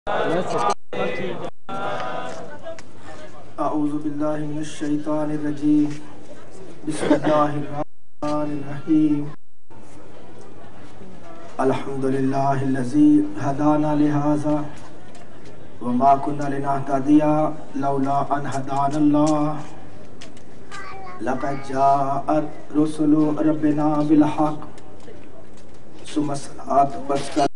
اعوذ باللہ من الشیطان الرجیم بسم اللہ الرحمن الرحیم الحمدللہ الذی ہدانا لہذا وما كنا لنهتدی لولا ان ہدانا اللہ لقد جاءت رسل ربنا بالحق ثم الصلاة والسلام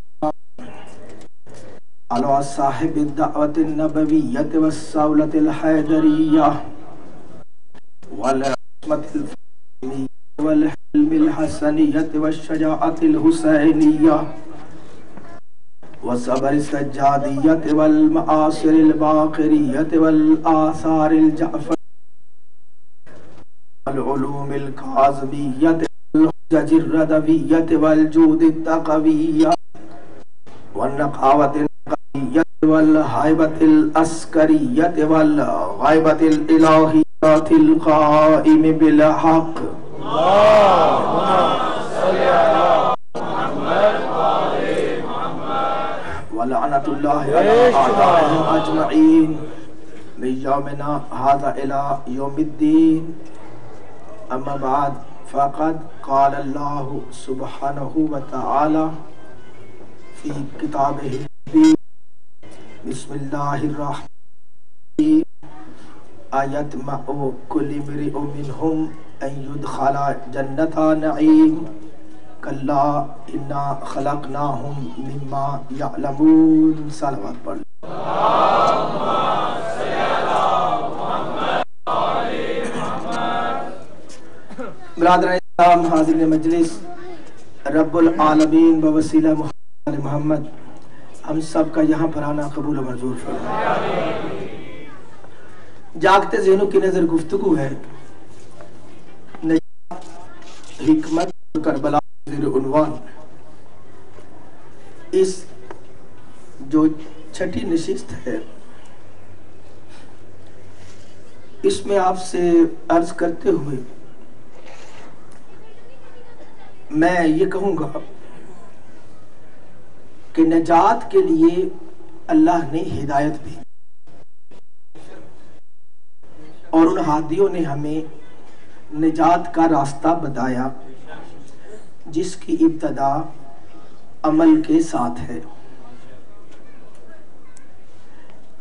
على صاحب الدعوة النبوية والصولة الحيدرية والعصمة الفاطمية والحلم الحسنية والشجاعة الحسينية والصبر السجادية والمآثر الباقرية والآثار الجعفرية والعلوم الكاظمية والحجج الردوية والجود التقوية والنقاوة والهيبة العسكرية والغيبة الإلهية القائم بالحق اللهم صل على محمد وعلى محمد ولعنة الله على أعدائهم أجمعين من يومنا هذا إلى يوم الدين أما بعد فقد قال الله سبحانه وتعالى في كتابه بسم الله الرحمن الرحيم أيطمع كل امرئ منهم أن يدخل جنة نعيم كلا إنا خلقناهم مما يعلمون صلوات پڑھ برادران اسلام حاضرین مجلس، رب العالمین بوسیلہ محمد ہم سب کا یہاں پر آنا قبول و منظور فرمائے۔ جاگتے ذہنوں کی نظر گفتگو ہے نجات حکمت کربلا زیر عنوان۔ اس جو چھٹی نشست ہے اس میں آپ سے عرض کرتے ہوئے میں یہ کہوں گا کہ نجات کے لیے اللہ نے ہدایت بھی اور ان ہادیوں نے ہمیں نجات کا راستہ بتایا جس کی ابتدا عمل کے ساتھ ہے،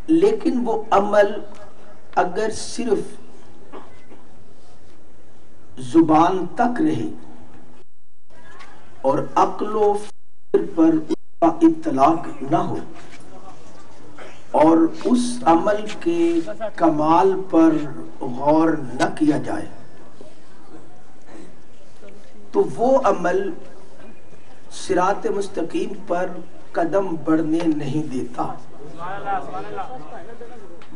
لیکن وہ عمل اگر صرف زبان تک رہے اور عقل و فکر پر اطلاق نہ ہو اور اس عمل کے کمال پر غور نہ کیا جائے تو وہ عمل صراط مستقیم پر قدم بڑھنے نہیں دیتا،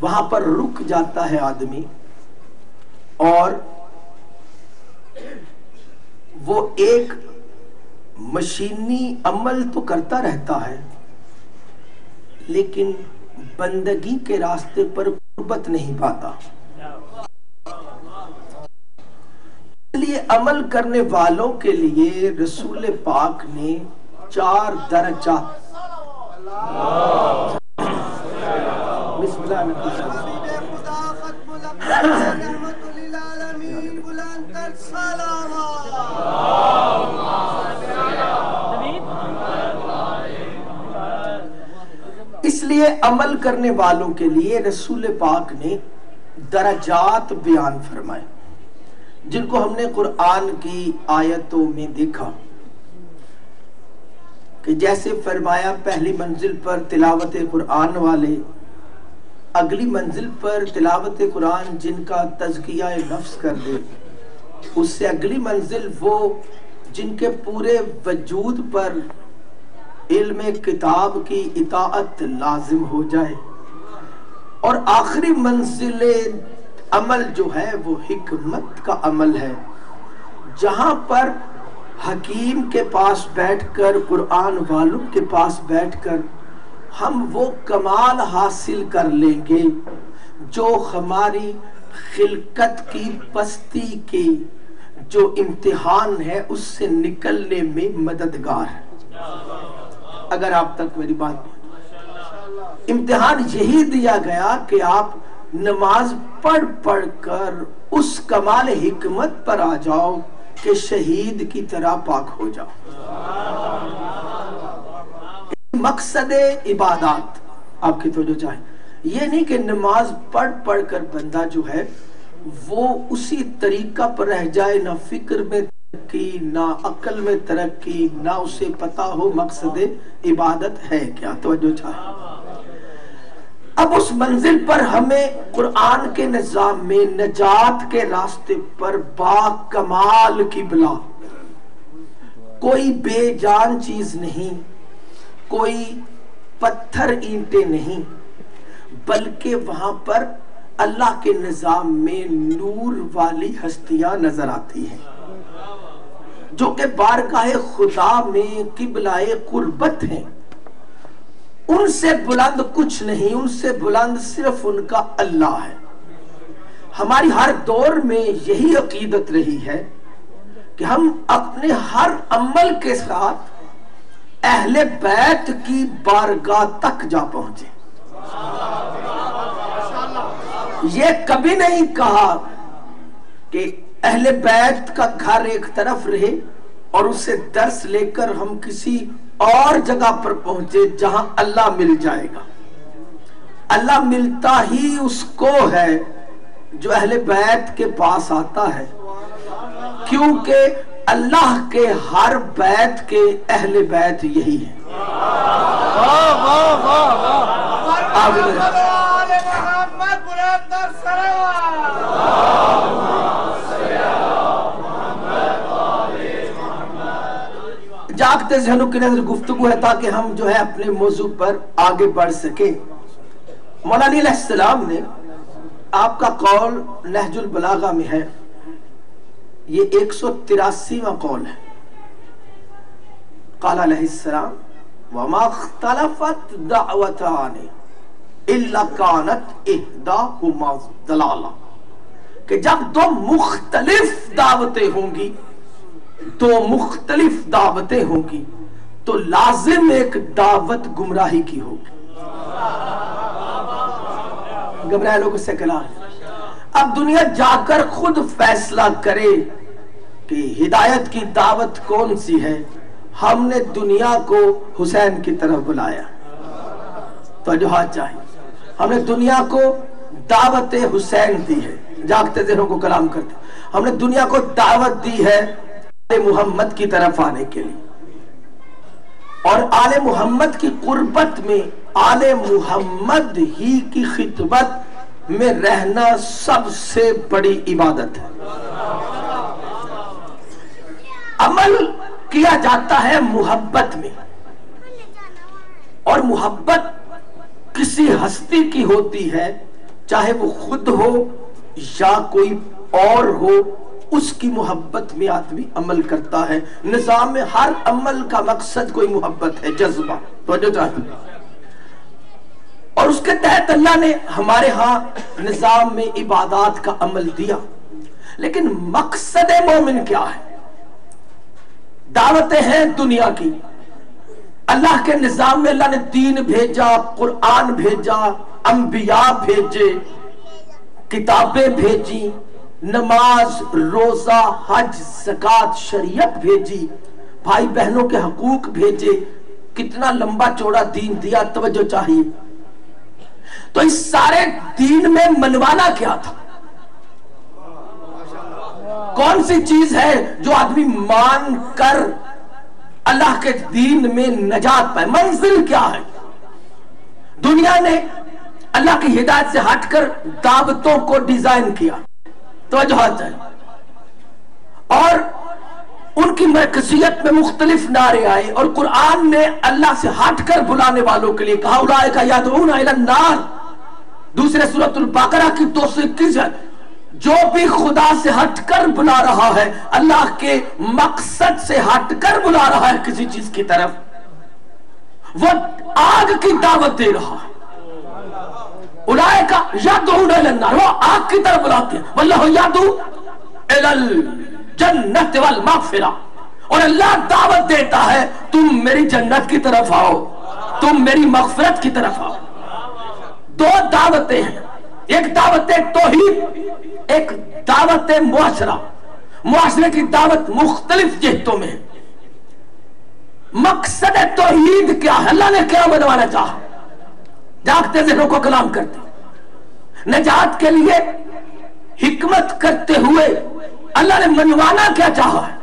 وہاں پر رک جاتا ہے آدمی اور وہ ایک مشینی عمل تو کرتا رہتا ہے لیکن بندگی کے راستے پر قربت نہیں پاتا۔ اس لیے عمل کرنے والوں کے لیے رسول پاک نے 4 درجات بسم اللہ اس لیے عمل کرنے والوں کے لیے رسول پاک نے درجات بیان فرمائے، جن کو ہم نے قرآن کی آیتوں میں دیکھا کہ جیسے فرمایا پہلی منزل پر تلاوت قرآن والے، اگلی منزل پر تلاوت قرآن جن کا تزکیہ نفس کر دے، اس سے اگلی منزل وہ جن کے پورے وجود پر علم کتاب کی اطاعت لازم ہو جائے، اور آخری منزل عمل جو ہے وہ حکمت کا عمل ہے، جہاں پر حکیم کے پاس بیٹھ کر، قرآن والوں کے پاس بیٹھ کر ہم وہ کمال حاصل کر لیں گے جو ہماری خلقت کی پستی کی جو امتحان ہے اس سے نکلنے میں مددگار ہے۔ اگر آپ تک میری بات امتحان یہی دیا گیا کہ آپ نماز پڑھ پڑھ کر اس کمال حکمت پر آ جاؤ کہ شہید کی طرح پاک ہو جاؤ۔ مقصد عبادات آپ کی توجہ چاہیے، یہ نہیں کہ نماز پڑھ پڑھ کر بندہ جو ہے وہ اسی طریقہ پر رہ جائے، نہ فکر میں ترقی، نہ عقل میں ترقی، نہ اسے پتا ہو مقصد عبادت ہے کیا۔ توجہ چاہیے۔ اب اس منزل پر ہمیں قرآن کے نظام میں نجات کے راستے پر با کمال قبلہ، کوئی بے جان چیز نہیں، کوئی پتھر اینٹیں نہیں، بلکہ وہاں پر اللہ کے نظام میں نور والی ہستیاں نظر آتی ہیں جو کہ بارگاہ خدا میں قبلہ قربت ہیں۔ ان سے بلند کچھ نہیں، ان سے بلند صرف ان کا اللہ ہے۔ ہماری ہر دور میں یہی عقیدت رہی ہے کہ ہم اپنے ہر عمل کے ساتھ اہل بیت کی بارگاہ تک جا پہنچے۔ یہ کبھی نہیں کہا کہ اہل بیت کا گھر ایک طرف رہے اور اسے درس لے کر ہم کسی اور جگہ پر پہنچے جہاں اللہ مل جائے گا۔ اللہ ملتا ہی اس کو ہے جو اہل بیت کے پاس آتا ہے، کیونکہ اللہ کے ہر بیت کے اہل بیت یہی ہیں۔ جاگتے ذہنوں کی نظر گفتگو ہے تاکہ ہم جو ہے اپنے موضوع پر آگے بڑھ سکیں۔ مولا علی علیہ السلام نے آپ کا قول نہج البلاغہ میں ہے، یہ 183واں قول ہے۔ قال علیہ السلام وَمَا اخْتَلَفَتْ دَعْوَتَانِ إِلَّا كَانَتْ إِحْدَاهُمَا ضَلَالَةً، کہ جب دو مختلف دعوتیں ہوں گی، دو مختلف دعوتیں ہوں گی تو لازم ایک دعوت گمراہی کی ہوگی۔ گمراہ لوگوں سے کلام۔ اب دنیا جا کر خود فیصلہ کرے کہ ہدایت کی دعوت کون سی ہے۔ ہم نے دنیا کو حسین کی طرف بلایا، توجہ چاہیے، ہم نے دنیا کو دعوت حسین دی ہے، جاگتے ذہنوں کو کلام کرتے، ہم نے دنیا کو دعوت دی ہے محمد کی طرف آنے کے لیے، اور آل محمد کی قربت میں آل محمد ہی کی خدمت میں رہنا سب سے بڑی عبادت ہے۔ عمل کیا جاتا ہے محبت میں، اور محبت کسی ہستی کی ہوتی ہے، چاہے وہ خود ہو یا کوئی اور ہو، اس کی محبت میں آدمی عمل کرتا ہے۔ نظام میں ہر عمل کا مقصد کوئی محبت ہے، جذبہ، توجہ چاہیے، اور اس کے تحت اللہ نے ہمارے ہاں نظام میں عبادات کا عمل دیا۔ لیکن مقصد مومن کیا ہے؟ دعوتیں ہیں دنیا کی، اللہ کے نظام میں اللہ نے دین بھیجا، قرآن بھیجا، انبیاء بھیجے، کتابیں بھیجی، نماز، روزہ، حج، زکوٰۃ، شریعت بھیجی، بھائی بہنوں کے حقوق بھیجے، کتنا لمبا چوڑا دین دیا، توجہ چاہیے۔ تو اس سارے دین میں منوانا کیا تھا؟ کون سی چیز ہے جو آدمی مان کر اللہ کے دین میں نجات پائے؟ منزل کیا ہے؟ دنیا نے اللہ کی ہدایت سے ہٹ کر دعوتوں کو ڈیزائن کیا، توجہ چاہیے، اور ان کی مرکزیت میں مختلف نعرے آئے، اور قرآن نے اللہ سے ہٹ کر بلانے والوں کے لیے کہا اولئک یدعون الی النار، دوسرے سورۃ البقرہ کی 221 ہے۔ جو بھی خدا سے ہٹ کر بلا رہا ہے، اللہ کے مقصد سے ہٹ کر بلا رہا ہے کسی چیز کی طرف، وہ آگ کی دعوت دے رہا ہے۔ اولئک یدعون الی النار، وہ آگ کی طرف بلاتے ہیں، واللہ یدعو الی الجنۃ والمغفرہ، اور اللہ دعوت دیتا ہے تم میری جنت کی طرف آؤ، تم میری مغفرت کی طرف آؤ۔ دو دعوتیں ہیں، ایک دعوت توحید، ایک دعوت معاشرہ۔ معاشرے کی دعوت مختلف جہتوں میں۔ مقصد توحید کیا ہے؟ اللہ نے کیا بنوانا چاہا؟ جاگتے ذہنوں کو کلام کرتے، نجات کے لیے حکمت کرتے ہوئے اللہ نے منوانا کیا چاہا ہے؟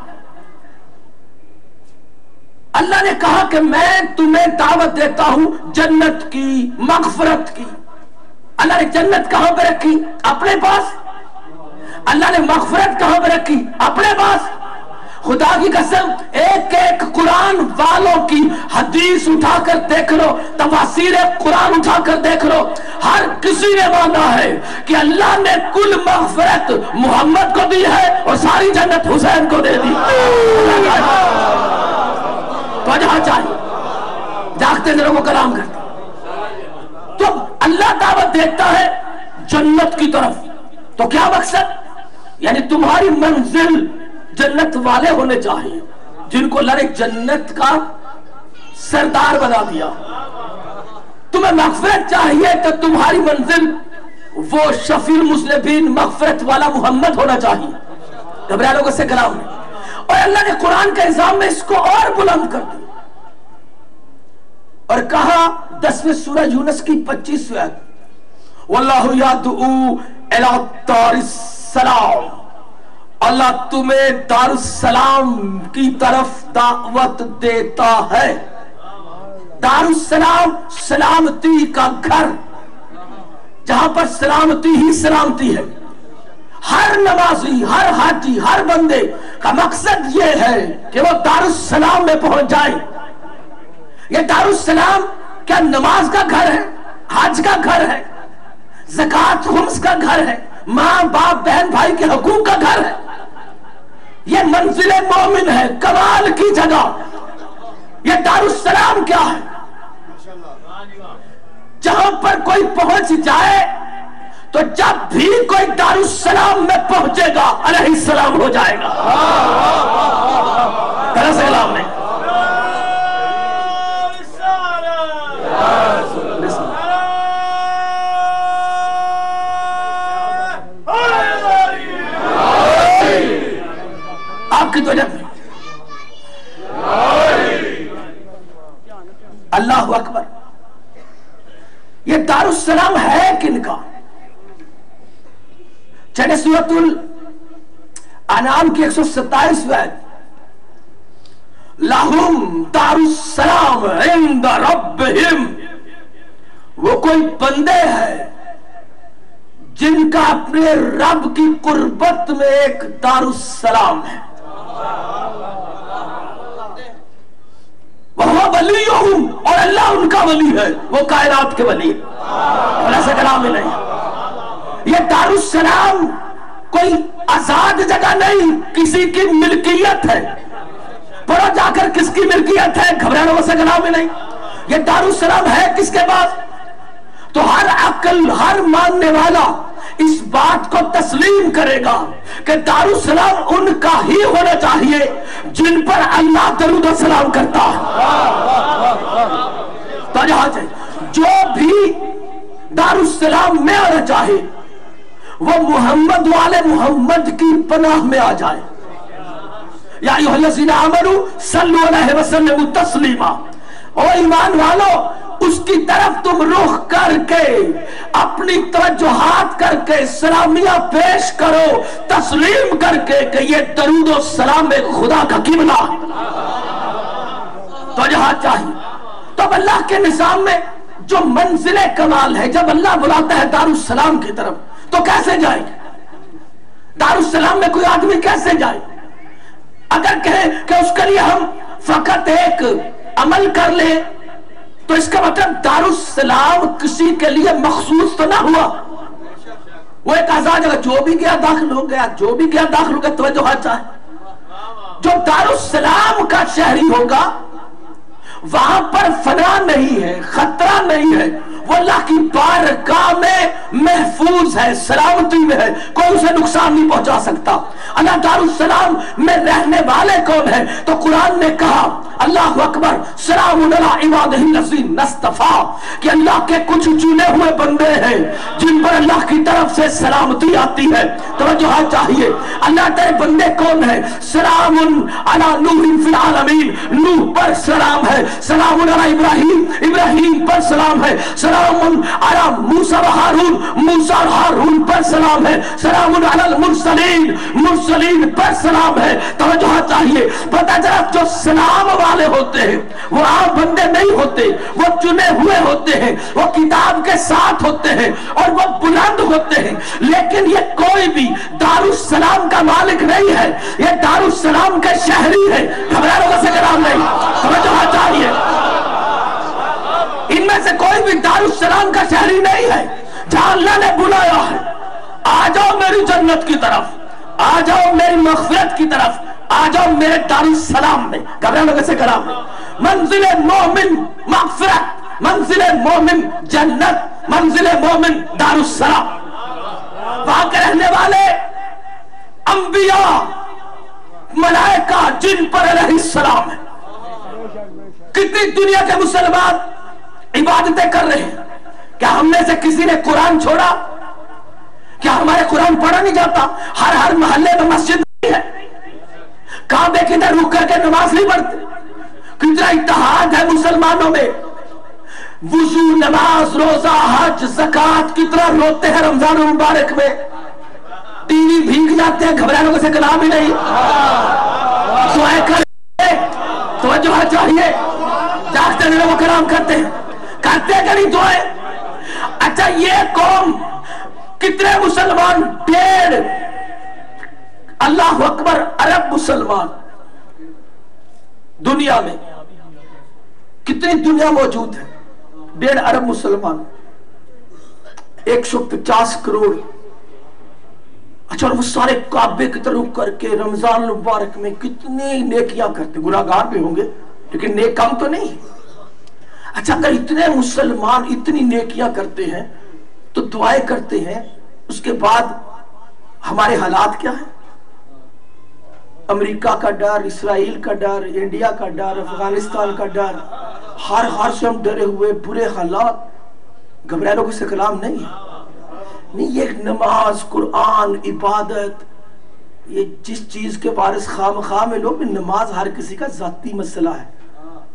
اللہ نے کہا کہ میں تمہیں دعوت دیتا ہوں جنت کی، مغفرت کی۔ اللہ نے جنت کہاں پہ رکھی؟ اپنے پاس۔ اللہ نے مغفرت کہاں پہ رکھی؟ اپنے پاس۔ خدا کی قسم، ایک ایک قرآن والوں کی حدیث اٹھا کر دیکھ لو، تفاسیر قرآن اٹھا کر دیکھ لو، ہر کسی نے مانا ہے کہ اللہ نے کل مغفرت محمد کو دی ہے اور ساری جنت حسین کو دے دی۔ تو جہاں چاہیے جاگتے ذرا کو کلام کرتے، تو اللہ دعوت دیتا ہے جنت کی طرف۔ تو کیا مقصد؟ یعنی تمہاری منزل جنت والے ہونے چاہیے، جن کو اللہ نے جنت کا سردار بنا دیا۔ تمہیں مغفرت چاہیے تو تمہاری منزل وہ شفیع المذنبین مغفرت والا محمد ہونا چاہیے۔ گھبراہ لوگوں سے کلام ہے، اور اللہ نے قرآن کے نظام میں اس کو اور بلند کر دیا اور کہا 10ویں سورہ یونس کی 25ویں آیت، واللہ یدعو الی دار السلام، اللہ تمہیں دار السلام کی طرف دعوت دیتا ہے۔ دار السلام سلامتی کا گھر، جہاں پر سلامتی ہی سلامتی ہے۔ ہر نمازی، ہر حاجی، ہر بندے کا مقصد یہ ہے کہ وہ دار السلام میں پہنچ جائے۔ یہ دار السلام کیا نماز کا گھر ہے، حج کا گھر ہے، زکوٰۃ خمس کا گھر ہے، ماں باپ بہن بھائی کے حقوق کا گھر ہے؟ یہ منزل مومن ہے، کمال کی جگہ۔ یہ دار السلام کیا ہے؟ جہاں پر کوئی پہنچ جائے تو جب بھی کوئی دار السلام میں پہنچے گا علیہ السلام ہو جائے گا۔ سلام میں آپ کی توجہ میں اللہ اکبر، یہ دار السلام ہے کن کا؟ چلے سورۃ الانعام کی 127 آیت، لہم دار السلام عند ربہم، وہ کوئی بندے ہیں جن کا اپنے رب کی قربت میں ایک دار السلام ہے۔ وہ ولیہم، اور اللہ ان کا ولی ہے، وہ کائنات کے ولی ہے، اور ایسا کلام ہی نہیں۔ یہ دار السلام کوئی آزاد جگہ نہیں، کسی کی ملکیت ہے۔ پڑھو جا کر کس کی ملکیت ہے، گھبرانے ویسا کلام ہی نہیں۔ یہ دار السلام ہے کس کے پاس؟ تو ہر عقل، ہر ماننے والا اس بات کو تسلیم کرے گا کہ دار السلام ان کا ہی ہونا چاہیے جن پر اللہ درود و سلام کرتا ہے۔ تو جو بھی دار السلام میں آنا چاہے وہ محمد والے محمد کی پناہ میں آ جائے۔ یا ایھا الذین آمنوا صلوا علیہ وسلموا تسلیما، او ایمان والو اس کی طرف تم رخ کر کے اپنی توجہات کر کے سلامیاں پیش کرو، تسلیم کر کے کہ یہ درود و سلام میں خدا کا قبلہ۔ تو جہاں چاہیے تو اب اللہ کے نظام میں جو منزل کمال ہے، جب اللہ بلاتا ہے دار السلام کی طرف تو کیسے جائے؟ دار السلام میں کوئی آدمی کیسے جائے؟ اگر کہیں کہ اس کے لیے ہم فقط ایک عمل کر لیں تو اس کا مطلب دار السلام کسی کے لیے مخصوص تو نہ ہوا، وہ ایک آزاد جگہ، جو بھی گیا داخل ہو گیا، جو بھی گیا داخل ہو گیا۔ توجہ ہاتھ چاہے جو دار السلام کا شہری ہوگا وہاں پر فنا نہیں ہے، خطرہ نہیں ہے، وہ اللہ کی بارگاہ میں محفوظ ہے، سلامتی میں ہے، کوئی اسے نقصان نہیں پہنچا سکتا۔ اللہ دارالسلام میں رہنے والے کون ہیں؟ تو قرآن نے کہا اللہ اکبر، سلام علی عبادہ الذین اصطفیٰ، کہ اللہ کے کچھ چنے ہوئے بندے ہیں جن پر اللہ کی طرف سے سلامتی آتی ہے۔ توجہ چاہیے، اللہ تیرے بندے کون ہیں؟ سلام علی نوح فی العالمین، نوح پر سلام ہے، سلام علی ابراہیم، ابراہیم پر سلام ہے، سلام علی موسیٰ و ہارون، موسیٰ اور ہارون پر سلام ہے، سلام علی المرسلین، مرسلین پر سلام ہے۔ توجہ چاہیے، پتہ چلا جو سلام والے ہوتے ہیں وہ عام بندے نہیں ہوتے، وہ چنے ہوئے ہوتے ہیں، وہ کتاب کے ساتھ ہوتے ہیں اور وہ بلند ہوتے ہیں۔ لیکن یہ کوئی بھی دارالسلام کا مالک نہیں ہے، یہ دارالسلام کے شہری ہے، گھبرانے سے کلام نہیں، سمجھنا چاہیے۔ ان میں سے کوئی بھی دارالسلام کا شہری نہیں ہے۔ جہاں اللہ نے بلایا ہے آ جاؤ میری جنت کی طرف، آ جاؤ میری مغفرت کی طرف، آ جاؤ میرے دارالسلام میں، گھبرانے سے کلام نہیں۔ منزل مومن مغفرت، منزل مومن جنت، منزل مومن دارالسلام۔ وہاں کے رہنے والے انبیاء، ملائکہ، جن پر علیہ السلام ہے۔ کتنی دنیا کے مسلمان عبادتیں کر رہے ہیں، کیا ہم میں سے کسی نے قرآن چھوڑا؟ کیا ہمارے قرآن پڑھا نہیں جاتا؟ ہر محلے میں مسجد نہیں ہے، کعبے کی طرف رک کر کے نماز نہیں پڑھتے؟ کتنا اتحاد ہے مسلمانوں میں، وضو، نماز، روزہ، حج، زکوٰۃ، کتنا روتے ہیں رمضان المبارک میں، ٹی وی بھیگ جاتے ہیں، گھبرانے سے کلام ہی نہیں، دعائیں کرتے، توجہ چاہیے، جاگتے دنوں کو کلام کرتے ہیں، کرتے کہ نہیں دعائیں؟ اچھا یہ قوم کتنے مسلمان؟ 1.5 اللہ اکبر ارب مسلمان دنیا میں، کتنی دنیا موجود ہے؟ 1.5 ارب مسلمان، 150 کروڑ۔ اچھا اور وہ سارے کعبے کی طرف کر کے رمضان المبارک میں کتنی نیکیاں کرتے، گناہگار بھی ہوں گے لیکن نیک کام تو نہیں۔ اچھا اگر اتنے مسلمان اتنی نیکیاں کرتے ہیں تو دعائیں کرتے ہیں، اس کے بعد ہمارے حالات کیا ہیں؟ امریکہ کا ڈر، اسرائیل کا ڈر، انڈیا کا ڈر، افغانستان کا ڈر، ہر سے ہم ڈرے ہوئے، برے حالات، گھبرانے سے کلام نہیں ہے۔ نہیں، یہ نماز، قرآن، عبادت، یہ جس چیز کے وارث خواہ میں لوگ، نماز ہر کسی کا ذاتی مسئلہ ہے،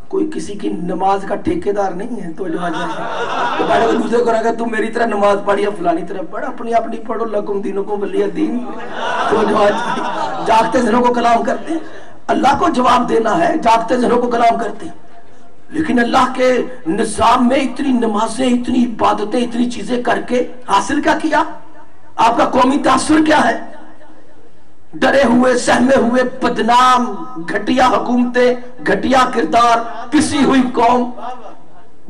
کوئی کسی کی نماز کا ٹھیکیدار نہیں ہے۔ تو دوسرے کو رہا تم میری طرح نماز پڑھ یا فلانی طرح پڑھ، اپنی اپنی پڑھو، لکم دینکم ولی دین۔ تو جاگتے ذہنوں کو کلام کرتے ہیں، اللہ کو جواب دینا ہے، جاگتے ذہنوں کو کلام کرتے ہیں۔ لیکن اللہ کے نظام میں اتنی نمازیں، اتنی عبادتیں، اتنی چیزیں کر کے حاصل کیا کیا؟ آپ کا قومی تاثر کیا ہے؟ ڈرے ہوئے، سہمے ہوئے، بدنام، گھٹیا حکومتیں، گھٹیا کردار، پسی ہوئی قوم،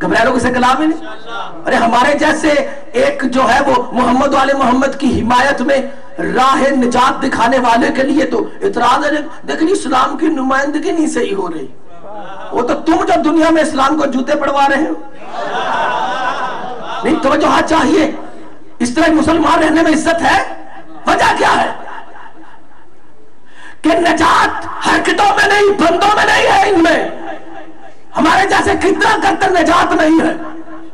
گھبرانے سے کلام ہی نہیں۔ ارے ہمارے جیسے ایک جو ہے وہ محمد والے محمد کی حمایت میں راہ نجات دکھانے والے کے لیے تو اعتراض ہے، لیکن اسلام کی نمائندگی نہیں صحیح ہو رہی۔ وہ تو تم جو دنیا میں اسلام کو جوتے پڑوا رہے ہو۔ نہیں، توجہ چاہیے، اس طرح مسلمان رہنے میں عزت ہے؟ وجہ کیا ہے؟ کہ نجات حرکتوں میں نہیں، بندوں میں نہیں ہے، ان میں ہمارے جیسے کتنا کرتر نجات نہیں ہے۔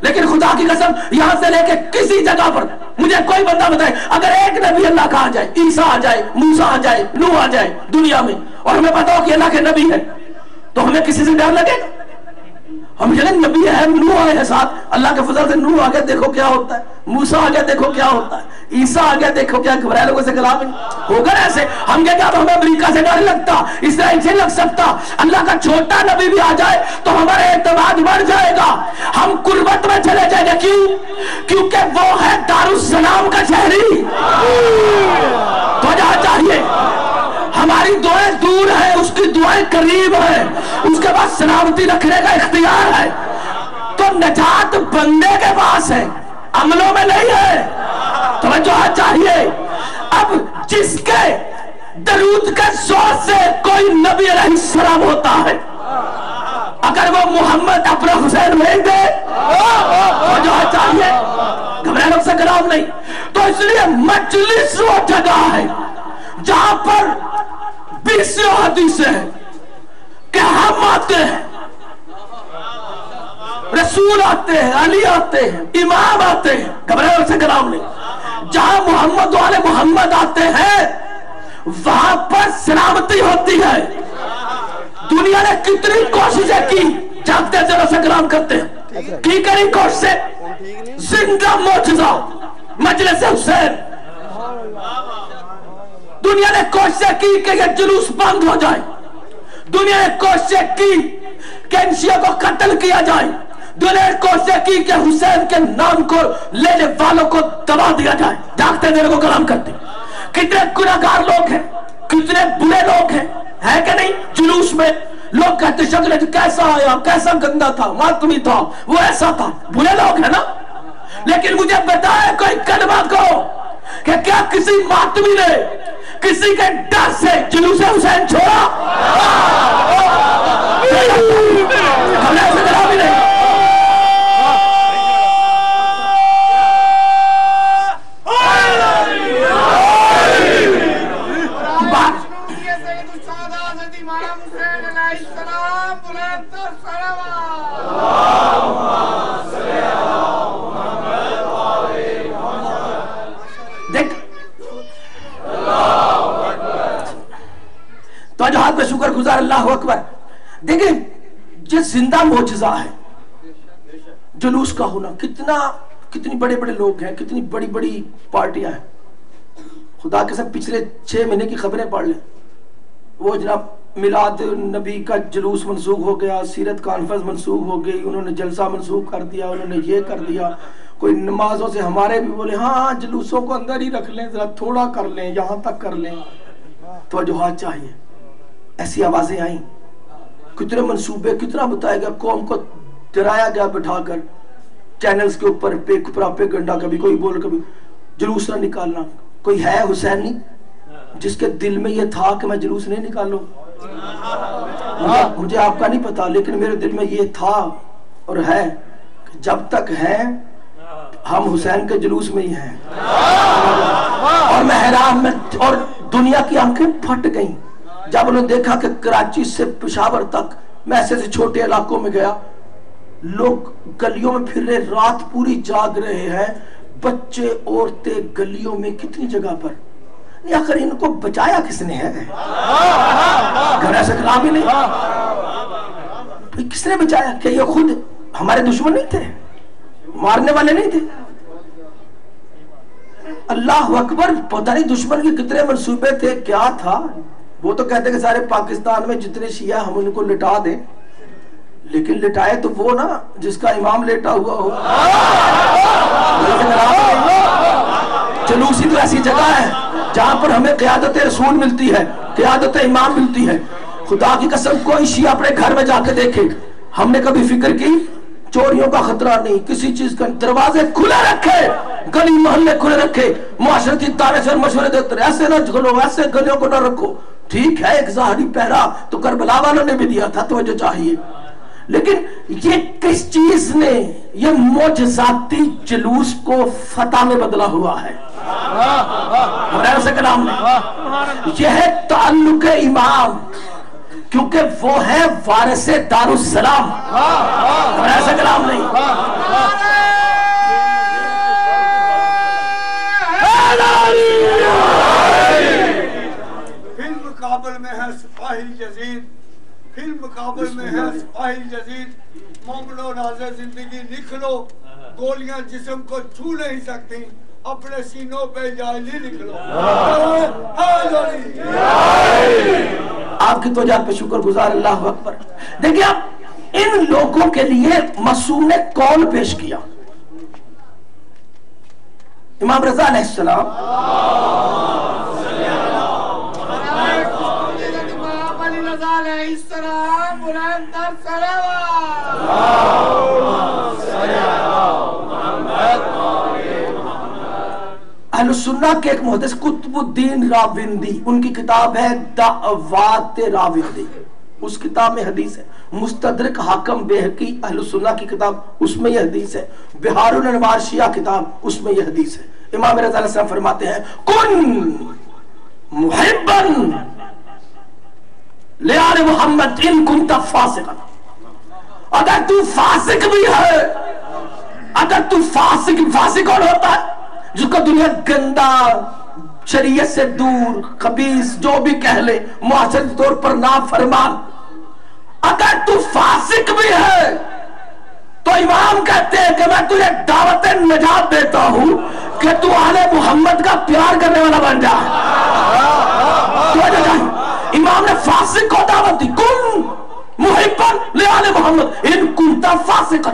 لیکن خدا کی قسم یہاں سے لے کے کسی جگہ پر مجھے کوئی بندہ بتائے، اگر ایک نبی اللہ کا آ جائے، عیسیٰ آ جائے، موسیٰ آ جائے، نوح آ جائے دنیا میں، اور ہمیں پتا ہو کہ اللہ کے نبی ہے، تو ہمیں کسی سے ڈر لگے گا؟ ہم چلیں نبی ہے، نوح آئے ساتھ، اللہ کے فضل سے نوح آگے دیکھو کیا ہوتا ہے، موسیٰ آگے دیکھو کیا ہوتا ہے، عیسیٰ آگے دیکھو کیا، گھبرائے لوگوں سے کلام ہوگا ایسے۔ ہم کہتے ہیں ہمیں امریکہ سے ڈر لگتا، اسرائیل سے لگ سکتا، اللہ کا چھوٹا نبی بھی آ جائے تو ہمارا اعتماد بڑھ جائے گا، ہم قربت میں چلے جائیں گے۔ کیوں؟ کیونکہ وہ ہے دارالسلام کا شہری۔ تو جہاں چاہیے ہماری دعائیں دور ہیں، اس کی دعائیں قریب ہیں، اس کے بعد سلامتی رکھنے کا اختیار ہے۔ تو نجات بندے کے پاس ہے، عملوں میں نہیں ہے۔ توجہ چاہیے۔ اب جس کے درود کے زور سے کوئی نبی علیہ السلام ہوتا ہے، اگر وہ محمد اپنا حسین بھیج دے تو جو چاہیے گھبرانے سے کلام نہیں. تو اس لیے مجلس وہ جگہ ہے جہاں پر 20 حدیثیں ہیں کہ ہم آتے ہیں، رسول آتے ہیں، علی آتے ہیں، امام آتے ہیں. گھبرانے سے کلام نہیں. جہاں محمد والے محمد آتے ہیں وہاں پر سلامتی ہوتی ہے. دنیا نے کتنی کوششیں کی، جانتے ہیں ذرا سے کلام کرتے ہیں کی کری کوششیں. زندہ معجزہ مجلس حسین. دنیا نے کوششیں کی کہ یہ جلوس بند ہو جائے. دنیا نے کوششیں کی کہ ان شیعہ کو قتل کیا جائے. دنیا نے کوششیں کی کہ حسین کے نام کو لینے والوں کو دبا دیا جائے. جاگتے ہیں کو کلام کرتے. کتنے گناہگار لوگ ہیں، کتنے برے لوگ ہیں، ہے کہ نہیں؟ جلوس میں لوگ کہتے شکل کیسا آیا، کیسا گندا تھا، ماتمی تھا، وہ ایسا تھا. برے لوگ ہیں نا. لیکن مجھے بتائے کوئی کلمہ کو کہ کیا کسی ماتمی نے کسی کے ڈر سے جلوس حسین چھوڑا؟ ہمیں ایسے کرا بھی نہیں. تو جو ہاتھ پہ شکر گزار اللہ اکبر. دیکھیں یہ زندہ معجزہ ہے جلوس کا ہونا. کتنی بڑے بڑے لوگ ہیں، کتنی بڑی بڑی پارٹیاں ہیں. خدا کے ساتھ پچھلے 6 مہینے کی خبریں پڑھ لیں. وہ جناب میلاد نبی کا جلوس منسوخ ہو گیا، سیرت کانفرنس منسوخ ہو گئی، انہوں نے جلسہ منسوخ کر دیا، انہوں نے یہ کر دیا. کوئی نمازوں سے ہمارے بھی بولے ہاں جلوسوں کو اندر ہی رکھ لیں، ذرا تھوڑا کر لیں، یہاں تک کر لیں. توجہات چاہیے. ایسی آوازیں آئیں، کتنے منصوبے، کتنا بتایا گیا، قوم کو ڈرایا گیا بٹھا کر چینلز کے اوپر پروپیگنڈا. کبھی کوئی بول، کبھی جلوس نہ نکالنا. کوئی ہے حسینی جس کے دل میں یہ تھا کہ میں جلوس نہیں نکالوں؟ مجھے آپ کا نہیں پتا، لیکن میرے دل میں یہ تھا اور ہے کہ جب تک ہے ہم حسین کے جلوس میں ہی ہیں. اور میں حیران، اور دنیا کی آنکھیں پھٹ گئیں جب انہوں نے دیکھا کہ کراچی سے پشاور تک، میں ایسے چھوٹے علاقوں میں گیا، لوگ گلیوں میں پھر رہے، رات پوری جاگ رہے ہیں، بچے عورتیں گلیوں میں. کتنی جگہ پر آخر ان کو بچایا کس نے ہے؟ گھر ایسا کلام ہی نہیں. کس نے بچایا؟ کہ یہ خود ہمارے دشمن نہیں تھے، مارنے والے نہیں تھے؟ اللہ اکبر. پتہ نہیں دشمن کے کتنے منصوبے تھے، کیا تھا. وہ تو کہتے کہ سارے پاکستان میں جتنے شیعہ ہم ان کو لٹا دیں، لیکن لٹائے تو وہ نا جس کا امام لیٹا ہوا ہو. جلوسی تو ایسی جگہ ہے جہاں پر ہمیں قیادت رسول ملتی ہے، قیادت امام ملتی ہے. خدا کی قسم کوئی شیعہ اپنے گھر میں جا کے دیکھے، ہم نے کبھی فکر کی چوریوں کا خطرہ نہیں، کسی چیز کا. دروازے کھلے رکھے، گلی محلے کھلے رکھے، معاشرتی تانے سے مشورے دیتے رہے، ایسے نہ جھگڑو، ایسے گلیوں کو نہ رکھو. ٹھیک ہے ایک ظاہری پہرا تو کربلا والوں نے بھی دیا تھا، توجہ چاہیے. لیکن یہ کس چیز نے یہ معجزاتی جلوس کو فتح میں بدلا ہوا ہے؟ ہمارے سے کلام نہیں. یہ ہے تعلق امام، کیونکہ وہ ہے وارث دار السلام. ہمارے سے کلام نہیں. فی المقابل میں ہے سپاہی یزید، فی المقابل میں ہے سپاہی یزید. مومن و نازع زندگی لکھ لو، گولیاں جسم کو چھو نہیں سکتی، اپنے سینوں پہ جائلی لکھ لو. آپ کی توجہ پہ شکر گزار اللہ اکبر. دیکھیں اب ان لوگوں کے لیے معصوم نے قول پیش کیا. امام رضا علیہ السلام اہل سنہ کے ایک محدث قطب الدین راوندی، ان کی کتاب ہے دعوات راوندی. اس کتاب میں حدیث ہے. مستدرک حاکم بیہقی اہل سنہ کی کتاب اس میں یہ حدیث ہے. بہار الانوار شیعہ کتاب اس میں یہ حدیث ہے. امام رضا علیہ السلام فرماتے ہیں کن محبا لآل محمد ان کنت فاسقا. اگر تو فاسق بھی ہے, اگر تو فاسق کون ہوتا ہے؟ جس کو دنیا گندا, شریعت سے دور, خبیث جو بھی کہہ لے, معاشرتی طور پر نافرمان. اگر تو فاسق بھی ہے تو امام کہتے ہیں کہ میں تجھے دعوت نجات دیتا ہوں کہ تو آل محمد کا پیار کرنے والا بن جا. امام نے فاسق کو دعوت دی, کن محبا لآل محمد ان کنت فاسقا.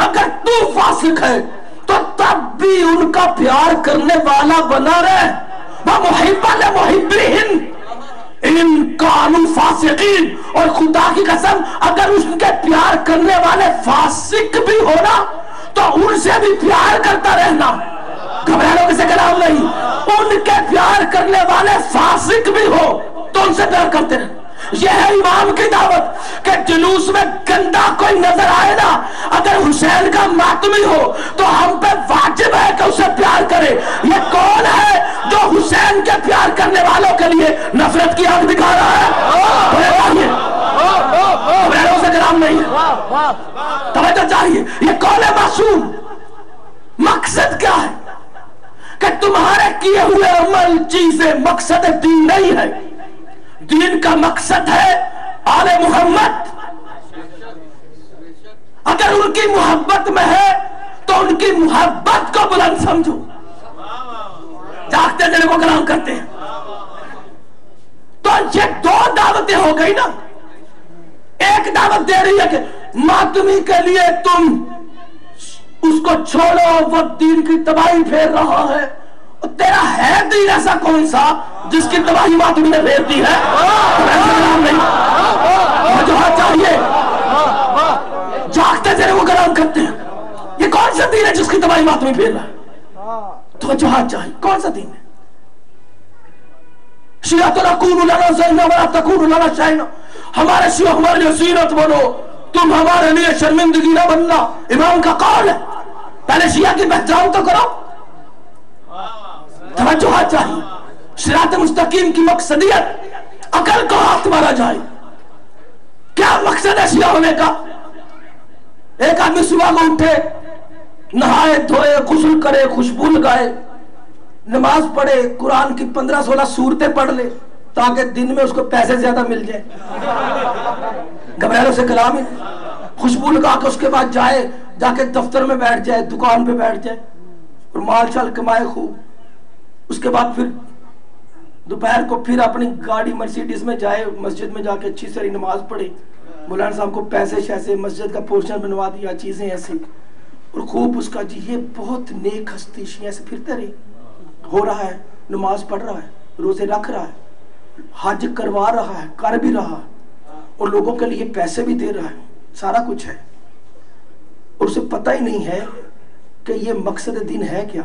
اگر تو فاسق ہے تو تب بھی ان کا پیار کرنے والا بنا رہے. وَمُحِبًّا لِمُحِبِّهِمْ ان کانوا فاسقین. اور خدا کی قسم اگر اس کے پیار کرنے والے فاسق بھی ہونا تو ان سے بھی پیار کرتا رہنا. گھبرانے کسی کلام نہیں, ان کے پیار کرنے والے فاسق بھی ہو تو ان سے پیار کرتے رہنا. یہ ہے امام کی دعوت کہ جلوس میں گندا کوئی نظر آئے نا, اگر حسین کا ماتمی ہو تو ہم پہ واجب ہے کہ اسے پیار کرے. یہ کون ہے جو حسین کے پیار کرنے والوں کے لیے نفرت کی آنکھ دکھا رہا ہے؟ سے کلام نہیں ہے, توجہ چاہیے. یہ کون ہے معصوم؟ مقصد کیا ہے کہ تمہارے کیے ہوئے عمل چیزیں مقصد دین نہیں ہے. دین کا مقصد ہے آل محمد. اگر ان کی محبت میں ہے تو ان کی محبت کو بلند سمجھو. جاگتے دل کو کلام کرتے ہیں. تو یہ دو دعوتیں ہو گئی نا. ایک دعوت دے رہی ہے کہ ماتمی کے لیے تم اس کو چھوڑو, وہ دین کی تباہی پھیر رہا ہے. تیرا ہے دین ایسا کون سا جس کی تباہی ماتمی نے پھیر دی ہے؟ جو چاہیے جاگتے تیرے وہ کلام کرتے ہیں. یہ کون سا دین ہے جس کی تباہی ماتمی پھیر رہا ہے؟ تو جو چاہیے کون سا دین ہے؟ شیعہ تو نکون لنا زینا ولا تکون لنا شینا. ہمارے شیعہ ہمارے لیے زینت بنو, تم ہمارے لیے شرمندگی نہ بننا. امام کا قول ہے. پہلے شیعہ کی پہچان تو کرو. توجہ چاہیے. صراط مستقیم کی مقصدیت عقل کو ہاتھ مارا جائے. کیا مقصد ہے شیعہ ہونے کا؟ ایک آدمی صبح کو اٹھے, نہائے دھوئے, غسل کرے, خوشبو لگائے, نماز پڑھے, قرآن کی 15-16 سورتیں پڑھ لے تاکہ دن میں اس کو پیسے زیادہ مل جائے. گھبراہٹوں سے کلام ہے. خوشبو لگا کے اس کے بعد جائے, جا کے دفتر میں بیٹھ جائے, دکان پہ بیٹھ جائے اور مال چال کمائے خوب. اس کے بعد پھر دوپہر کو پھر اپنی گاڑی مرسیڈیز میں جائے, مسجد میں جا کے اچھی ساری نماز پڑھے, مولانا صاحب کو پیسے شیسے مسجد کا پورشن بنوا دیا, چیزیں ایسی, اور خوب اس کا جی یہ بہت نیک ہستی شیعہ سے پھرتے رہی. ہو رہا ہے, نماز پڑھ رہا ہے, روزے رکھ رہا ہے, حج کروا رہا ہے, کر بھی رہا ہے, اور لوگوں کے لیے پیسے بھی دے رہا ہے, سارا کچھ ہے, اور اسے پتہ ہی نہیں ہے کہ یہ مقصد دین ہے کیا.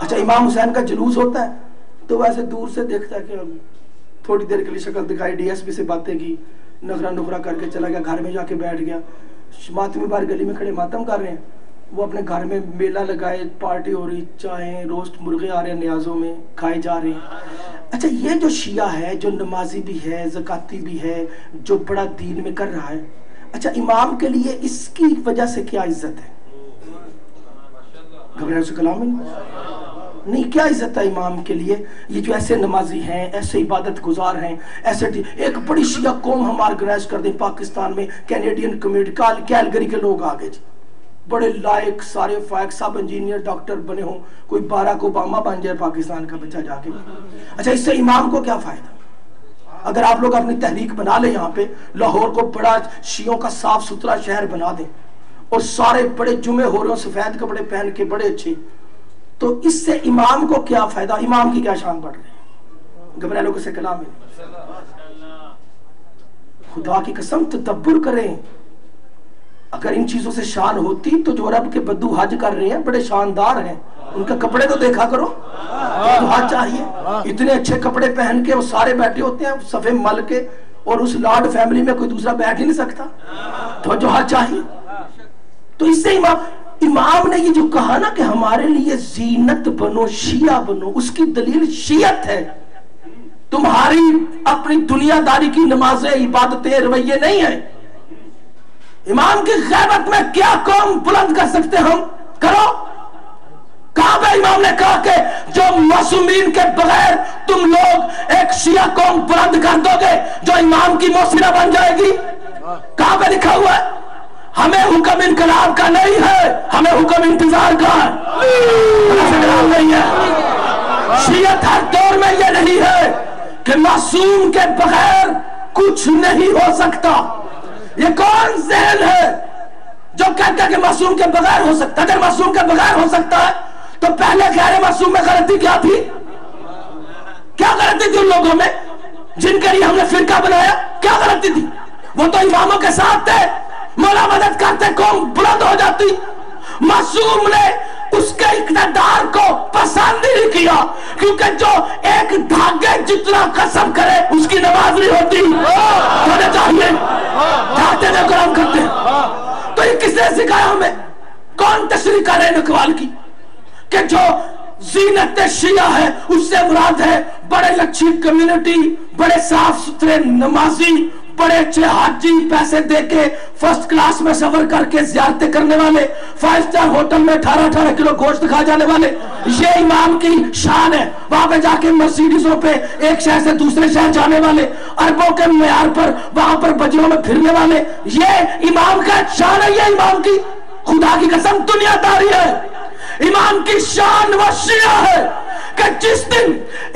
اچھا امام حسین کا جلوس ہوتا ہے تو ویسے دور سے دیکھتا ہے کہ تھوڑی دیر کے لیے شکل دکھائی, ڈی ایس پی سے باتیں کی, نخرا نخرا کر کے چلا گیا, گھر میں جا کے بیٹھ گیا. ماتمی بار گلی میں کھڑے ماتم کر رہے ہیں, وہ اپنے گھر میں میلہ لگائے, پارٹی ہو رہی, چائیں روسٹ مرغے آ رہے ہیں نیازوں میں, کھائے جا رہے ہیں. اچھا یہ جو شیعہ ہے, جو نمازی بھی ہے, زکاتی بھی ہے, جو بڑا دین میں کر رہا ہے, اچھا امام کے لیے اس کی وجہ سے کیا عزت ہے؟ گھبراہٹ سے کلام نہیں, کیا عزت ہے امام کے لیے؟ یہ جو ایسے نمازی ہیں, ایسے عبادت گزار ہیں, ایسے ایک بڑی شیعہ قوم ہم آرگنائز کر دیں پاکستان میں, کینیڈین کمیونٹی, کیلگری کے لوگ آگے جی, بڑے لائق, سارے فائق, سب انجینئر ڈاکٹر بنے ہوں, کوئی باراک اوباما بن جائے پاکستان کا بچہ جا کے. اچھا اس سے امام کو کیا فائدہ؟ اگر آپ لوگ اپنی تحریک بنا لیں, یہاں پہ لاہور کو بڑا شیعوں کا صاف ستھرا شہر بنا دیں, اور سارے بڑے جمعے ہو رہے ہوں سفید کپڑے پہن کے بڑے اچھے, تو اس سے امام کو کیا فائدہ؟ امام کی کیا شان بڑھ رہی ہے؟ گھبراہ لوگوں سے کلام ہے. خدا کی قسم تدبر کریں. اگر ان چیزوں سے شان ہوتی تو جو رب کے بدو حج کر رہے ہیں بڑے شاندار ہیں, ان کے کپڑے تو دیکھا کرو. حج چاہیے, اتنے اچھے کپڑے پہن کے وہ سارے بیٹھے ہوتے ہیں, صفے مل کے اور اس لارڈ فیملی میں کوئی دوسرا بیٹھ ہی نہیں سکتا، تو جو ہاتھ چاہیے. تو اس سے امام نے یہ جو کہا نا کہ ہمارے لیے زینت بنو، شیعہ بنو، اس کی دلیل شیعت ہے. تمہاری اپنی دنیا داری کی نمازیں، عبادتیں، رویے نہیں ہیں. امام کی غیبت میں کیا قوم بلند کر سکتے ہم؟ کرو. کہاں پہ امام نے کہا کہ جو معصومین کے بغیر تم لوگ ایک شیعہ قوم بلند کر دو گے جو امام کی موسیقہ بن جائے گی؟ کہاں پہ لکھا ہوا ہے؟ ہمیں حکم انقلاب کا نہیں ہے، ہمیں حکم انتظار کا ہے. نہیں ہے. شیعت ہر دور میں یہ نہیں ہے کہ معصوم کے بغیر کچھ نہیں ہو سکتا. یہ کون ذہن ہے جو کہتا ہے کہ معصوم کے بغیر ہو سکتا؟ اگر معصوم کے بغیر ہو سکتا ہے تو پہلے غیر معصوم میں غلطی کیا تھی؟ کیا غلطی تھی ان لوگوں میں جن کے لیے ہم نے فرقہ بنایا؟ کیا غلطی تھی؟ وہ تو اماموں کے ساتھ تھے، مولا مدد کرتے، قوم بلند ہو جاتی. معصوم نے اس کے اقتدار کو پسند نہیں کیا، کیونکہ جو ایک دھاگے جتنا قسم کرے اس کی نماز نہیں ہوتی. ہونا چاہیے چاہتے تھے قرآن کرتے. تو یہ کس نے سکھایا ہمیں؟ کون تشریح کر رہے اقبال کی کہ جو زینت شیعہ ہے اس سے مراد ہے بڑے لچھی کمیونٹی، بڑے صاف ستھرے نمازی، بڑے اچھے حاجی، پیسے دے کے فرسٹ کلاس میں سفر کر کے زیارتیں کرنے والے، 5 اسٹار ہوٹل میں 18 کلو گوشت کھا جانے والے. یہ امام کی شان ہے. وہاں پہ جا کے مرسیڈیزوں پہ ایک شہر سے دوسرے شہر جانے والے، اربوں کے معیار پر وہاں پر بجروں میں پھرنے والے، یہ امام کا شان ہے. یہ امام کی خدا کی قسم دنیا داری ہے. امام کی شان وہ شیعہ ہے کہ جس دن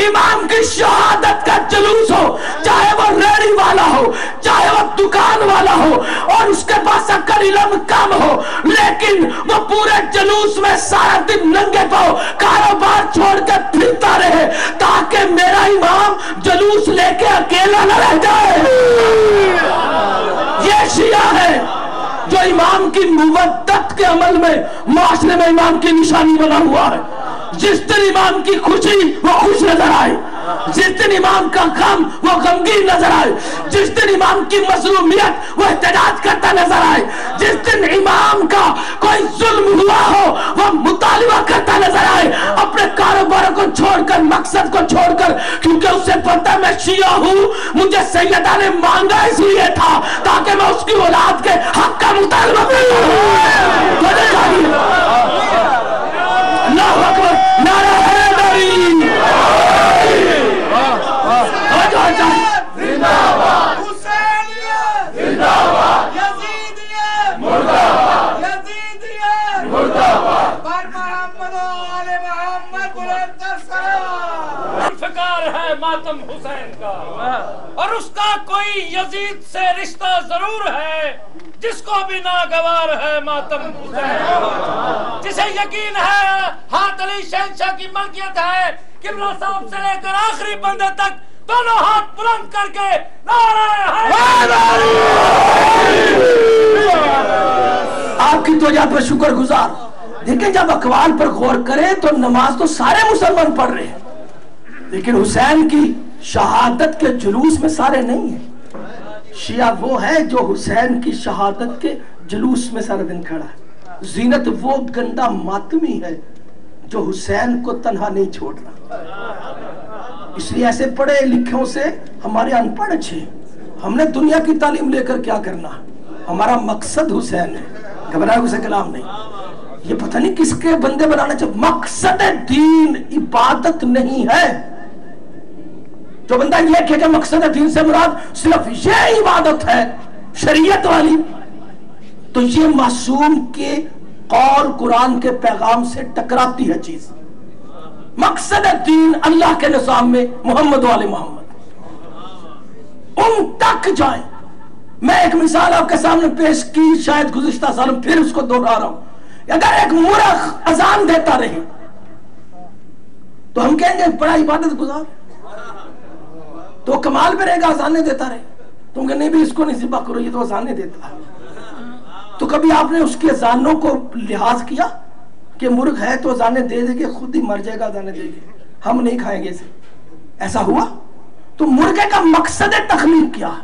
امام کی شہادت کا جلوس ہو، چاہے وہ ریڑی والا ہو، چاہے وہ دکان والا ہو، اور اس کے پاس اکر علم کم ہو، لیکن وہ پورے جلوس میں سارا دن ننگے پاؤں کاروبار چھوڑ کے پھرتا رہے تاکہ میرا امام جلوس لے کے اکیلا نہ رہ جائے. یہ شیعہ ہے جو امام کی مودت کے عمل میں معاشرے میں امام کی نشانی بنا ہوا ہے. جس دن امام کی خوشی وہ خوش نظر آئے، جس دن امام کا غم وہ غمگین نظر آئے، جس دن امام کی مظلومیت وہ احتجاج کرتا نظر آئے، جس دن امام کا کوئی ظلم ہوا ہو وہ مطالبہ کرتا نظر آئے، اپنے کاروبار کو چھوڑ کر، مقصد کو چھوڑ کر، کیونکہ اسے پتہ ہے میں شیعہ ہوں، مجھے سیدہ نے مانگا اس لیے تھا تاکہ میں اس کی اولاد کے حق کا مطالبہ کرتا ہوں. اللہ اکبر، نعرہ حیدری، زندہ باد حسینیت، زندہ باد یزیدیت، مردہ باد یزیدیت، مردہ باد بر محمد و آل محمد بلند سلام. فکار ہے ماتم حسین کا، اور اس کا کوئی یزید سے رشتہ ضرور ہے جس کو بھی ناگوار ہے ماتم حسین، جسے یقین ہے ہاتھ علی شہنشاہ کی ملکیت ہے. قبلہ صاحب سے لے کر آخری بندے تک دونوں ہاتھ بلند کر کے نعرہ حیدری. آپ کی توجہ پر شکر گزار. دیکھیں جب اقوال پر غور کریں تو نماز تو سارے مسلمان پڑھ رہے ہیں، لیکن حسین کی شہادت کے جلوس میں سارے نہیں ہیں. شیعہ وہ ہے جو حسین کی شہادت کے جلوس میں سارا دن کھڑا ہے. زینت وہ گندا ماتمی ہے جو حسین کو تنہا نہیں چھوڑ رہا. اس لیے ایسے پڑھے لکھوں سے ہمارے ان پڑھ اچھے. ہم نے دنیا کی تعلیم لے کر کیا کرنا؟ ہمارا مقصد حسین ہے، گھبراہ اسے کلام نہیں. یہ پتہ نہیں کس کے بندے بنانا چاہتے. مقصد دین عبادت نہیں ہے. جو بندہ یہ کہ مقصد دین سے مراد صرف یہ عبادت ہے شریعت والی، تو یہ معصوم کے قول قرآن کے پیغام سے ٹکراتی ہے چیز. مقصد دین اللہ کے نظام میں محمد والے محمد ان تک جائیں. میں ایک مثال آپ کے سامنے پیش کی، شاید گزشتہ سال پھر اس کو دوہرا رہا ہوں. اگر ایک مورخ اذان دیتا رہے تو ہم کہیں گے بڑا عبادت گزار، تو کمال پہ رہے گا اذانے دیتا رہے. تم کہ نہیں بھی اس کو نہیں ذبح کرو، یہ تو اذانے دیتا ہے. تو کبھی آپ نے اس کے اذانوں کو لحاظ کیا کہ مرغ ہے تو اذانے دے دے کے خود ہی مر جائے گا اذانے دے کے، ہم نہیں کھائیں گے اسے؟ ایسا ہوا؟ تو مرغے کا مقصد تخلیق کیا ہے؟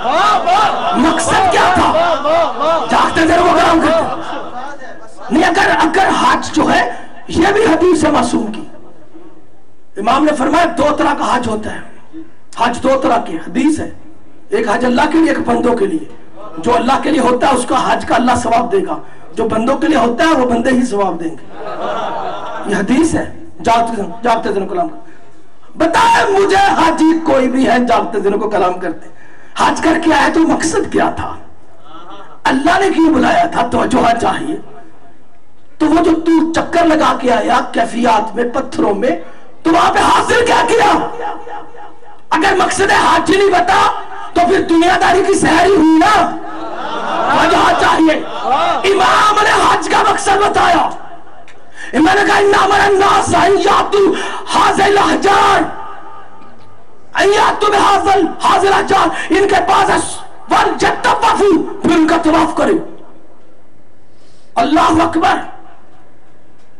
مقصد کیا تھا؟ جاگتے دیر وہ کلام کرتے نہیں. اگر حج جو ہے یہ بھی حدیث ہے معصوم کی. امام نے فرمایا 2 طرح کا حج ہوتا ہے. حج 2 طرح کی حدیث ہے. ایک حج اللہ کے لیے، ایک بندوں کے لیے. جو اللہ کے لیے ہوتا ہے اس کا حج کا اللہ ثواب دے گا، جو بندوں کے لیے ہوتا ہے وہ بندے ہی ثواب دیں گے. یہ حدیث ہے. جاگتے دنوں کلام بتائے مجھے حاجی کوئی بھی ہے جاگتے دنوں کو کلام کرتے حج کر کے آئے تو مقصد کیا تھا؟ اللہ نے کیوں بلایا تھا؟ توجہ چاہیے. تو وہ جو تو چکر لگا کے آیا کیفیات میں، پتھروں میں، تو وہاں پہ حاصل کیا کیا؟ اگر مقصد حج نہیں بتا تو پھر دنیا داری کی سہری ہوئی نا. توجہ چاہیے. امام نے حج کا مقصد بتایا. امام نے کہا ان امر الناس ان یاتوا هذه الاحجار، ان یاتوا بهذا الاحجار، ان کے پاس وليطوفوا، پھر ان کا طواف کرے. اللہ اکبر.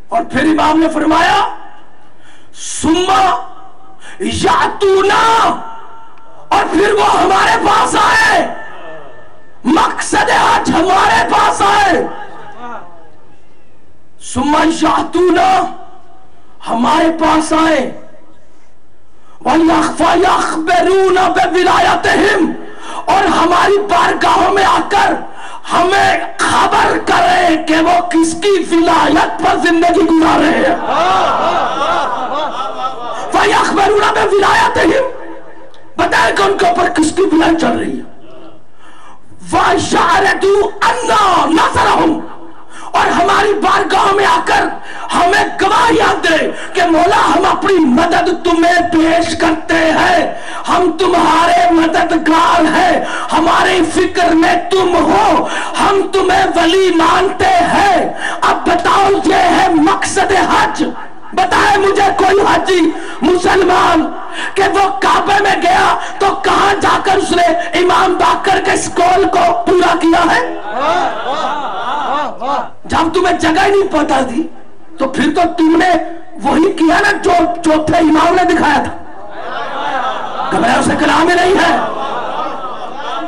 اور پھر امام نے فرمایا ثم یاتونا، اور پھر وہ ہمارے پاس آئے. مقصد حج ہمارے پاس آئے. ثم یاتونا، ہمارے پاس آئے. وَيَخْبِرُونَ بِوِلَایَتِهِمْ، اور ہماری بارگاہوں میں آ کر ہمیں خبر کرے کہ وہ کس کی ولایت پر زندگی گزار رہے ہیں. وَيَخْبِرُونَ بِوِلَایَتِهِمْ، بتائیں کہ ان کے اوپر کس کی ولایت چل رہی ہے. وَشَهِدُوا أَنَّا نَصَرَهُمْ، اور ہماری بارگاہوں میں آ کر ہمیں گواہیاں دے کہ مولا ہم اپنی مدد تمہیں پیش کرتے ہیں، ہم تمہارے مددگار ہیں، ہماری فکر میں تم ہو، ہم تمہیں ولی مانتے ہیں. اب بتاؤ یہ ہے مقصد حج. بتائے مجھے کوئی حاجی مسلمان کہ وہ کعبے میں گیا تو کہاں جا کر اس نے امام باقر کے اسکول کو پورا کیا ہے؟ جب تمہیں جگہ ہی نہیں پتا تھی تو پھر تو تم نے وہی کیا نا جو چوتھے امام نے دکھایا تھا. گھبرایا اسے کلام ہی نہیں ہے.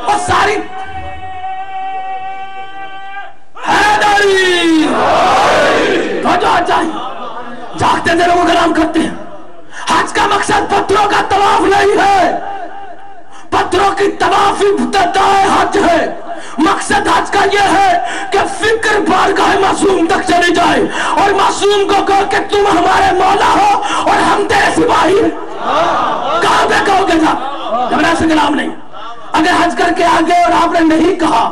اور ساری حیدری چاہیے. جاگتے دیر وہ کلام کرتے ہیں. حج کا مقصد پتھروں کا طواف نہیں ہے، پتھروں کی طواف ابتداء حج ہے. مقصد حج کا یہ ہے کہ فکر بارگاہ معصوم تک چلی جائے اور معصوم کو کہو کہ تم ہمارے مولا ہو اور ہم تیرے سپاہی ہیں. کہاں پہ کہو گے جا؟ گھبرانے سے کلام نہیں. اگر حج کر کے آگے اور آپ نے نہیں کہا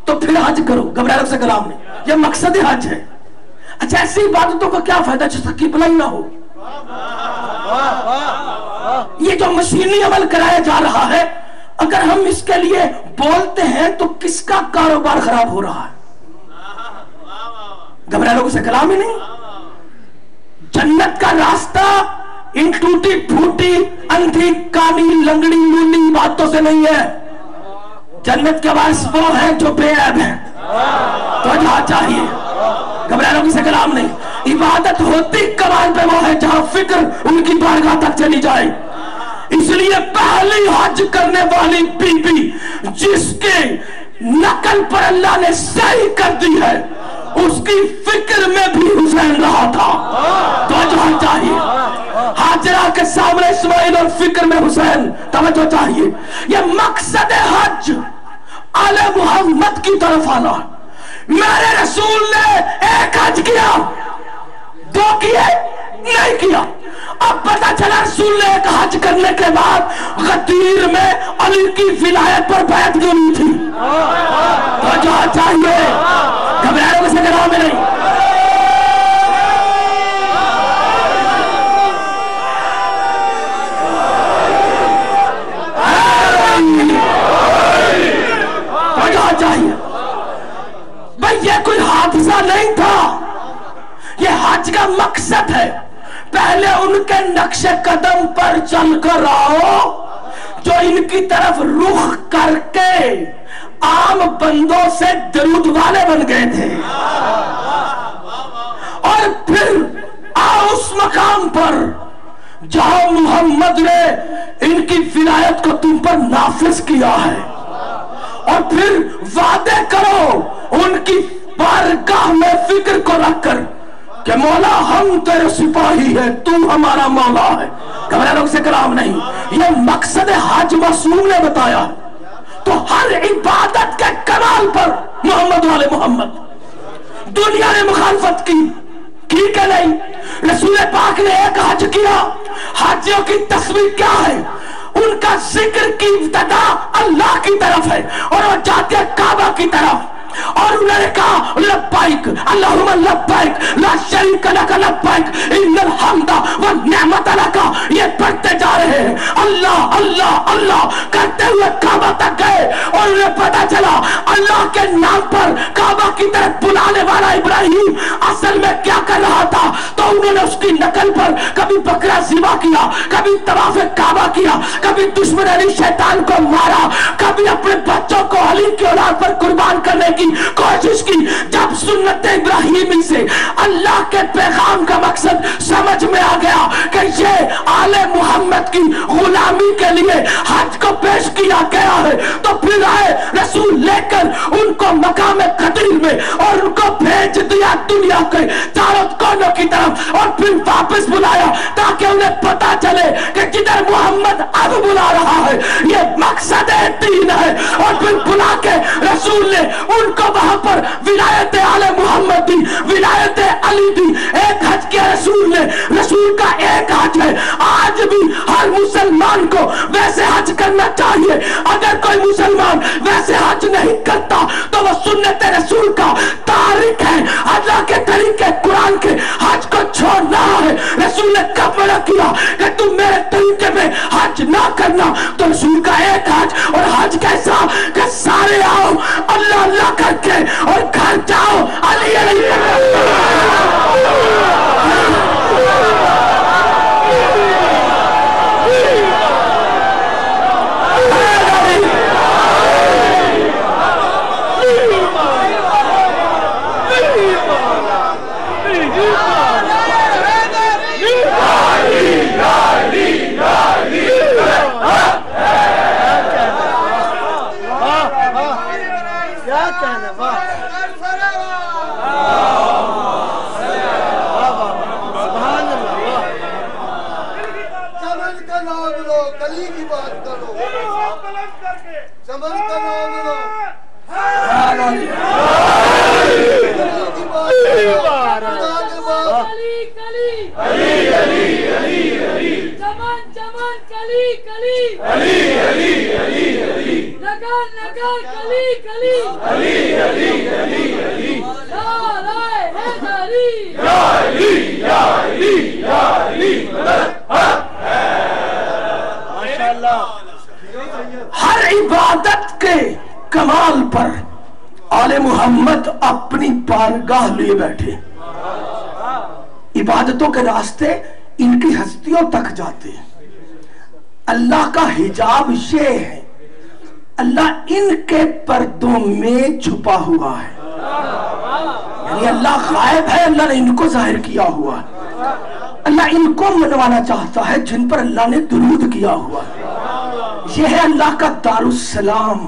تو پھر حج کرو. گھبرانے سے کلام نہیں. یہ مقصد حج ہے. اچھا ایسی عبادتوں کا کیا فائدہ جس کی بھلائی نہ ہو؟ یہ جو مشینی عمل کرایا جا رہا ہے، اگر ہم اس کے لیے بولتے ہیں تو کس کا کاروبار خراب ہو رہا ہے؟ گھبرانے لوگوں سے کلام ہی نہیں. جنت کا راستہ ان ٹوٹی پھوٹی اندھی کانی لنگڑی لونی باتوں سے نہیں ہے. جنت کے وارث وہ ہیں جو بے عیب ہیں. تو جہاں چاہیے. گھبرانے سے کلام نہیں. عبادت ہوتی کمال پہ وہ ہے جہاں فکر ان کی بارگاہ تک چلی جائے. اس لیے پہلی حج کرنے والی بی بی جس کے نقل پر اللہ نے صحیح کر دی ہے، اس کی فکر میں بھی حسین رہا تھا. توجہ چاہیے. حاجرہ کے سامنے اسماعیل اور فکر میں حسین. توجہ چاہیے. یہ مقصد حج آل محمد کی طرف آنا. میرے رسول نے ایک حج کیا، 2 کیے نہیں کیا. اب پتا چلا رسول نے ایک حج کرنے کے بعد غدیر میں علی کی ولایت پر بیعت کیوں نہیں تھی. تو جو چاہیے. گھبرانے سے کلام میں نہیں. تو جو چاہیے. بھئی یہ کوئی حادثہ نہیں تھا، یہ حج کا مقصد ہے. پہلے ان کے نقش قدم پر چل کر آؤ جو ان کی طرف رخ کر کے عام بندوں سے درود والے بن گئے تھے، اور پھر آؤ اس مقام پر جہاں محمد نے ان کی ولایت کو تم پر نافذ کیا ہے. اور پھر وعدے کرو ان کی بارگاہ میں فکر کو رکھ کر کہ مولا ہم تیرے سپاہی ہیں، تو ہمارا مولا ہے. گھبرانے سے کلام نہیں، یہ مقصد حج معصوم نے بتایا. تو ہر عبادت کے کمال پر محمد والے محمد. دنیا نے مخالفت کی کہ نہیں؟ رسول پاک نے ایک حج کیا. حاجیوں کی تصویر کیا ہے؟ ان کا ذکر کی ابتدا اللہ کی طرف ہے اور وہ جاتے ہیں کعبہ کی طرف، اور انہوں نے کہا لبیک اللہم لبیک لا شریک لک لبیک ان الحمد والنعمت لک. یہ پڑھتے جا رہے ہیں اللہ اللہ اللہ کرتے ہوئے کعبہ تک گئے اور انہیں پتا چلا اللہ کے نام پر کعبہ کی طرف بلانے والا ابراہیم اصل میں کیا کر رہا تھا. تو انہوں نے اس کی نقل پر کبھی بکرا ذبح کیا، کبھی طواف کعبہ کیا، کبھی دشمن علی شیطان کو مارا، کبھی اپنے بچوں کو علی کی اولاد پر قربان کرنے کی کوشش کی. جب سنت ابراہیمی سے اللہ کے پیغام کا مقصد سمجھ میں آ گیا کہ یہ آل محمد کی غلامی کے لیے حج کو پیش کیا گیا ہے، تو پھر آئے رسول لے کر ان کو مقام قدیر میں اور ان کو بھیج دیا دنیا کے چاروں کونوں کی طرف، اور پھر واپس بلایا تاکہ انہیں پتا چلے کہ جدھر محمد اب بلا رہا ہے یہ مقصد دین ہے. اور پھر بلا کے رسول نے ان کو وہاں پر ولایت آل محمد دی، ولایت علی دی. ایک حج کیا رسول نے، رسول کا ایک حج ہے. آج بھی ہر مسلمان کو ویسے حج کرنا چاہیے. اگر کوئی مسلمان ویسے حج نہیں کرتا تو وہ سنت رسول کا تارک ہے. اللہ کے طریقے قرآن کے حج کو چھوڑنا ہے. رسول نے کب منع کیا کہ تم میرے طریقے میں حج نہ کرنا؟ تو رسول کا ایک حج، اور حج کیسا کہ سارے آؤ اللہ اللہ کر کے اور گھر جاؤ علی علی. ہر عبادت کے کمال پر آل محمد اپنی بارگاہ لیے بیٹھے. عبادتوں کے راستے ان کی ہستیوں تک جاتے ہیں. اللہ کا حجاب یہ ہے، اللہ ان کے پردوں میں چھپا ہوا ہے. یعنی اللہ غائب ہے، اللہ نے ان کو ظاہر کیا ہوا ہے. اللہ ان کو منوانا چاہتا ہے جن پر اللہ نے درود کیا ہوا ہے. یہ ہے اللہ کا دار السلام.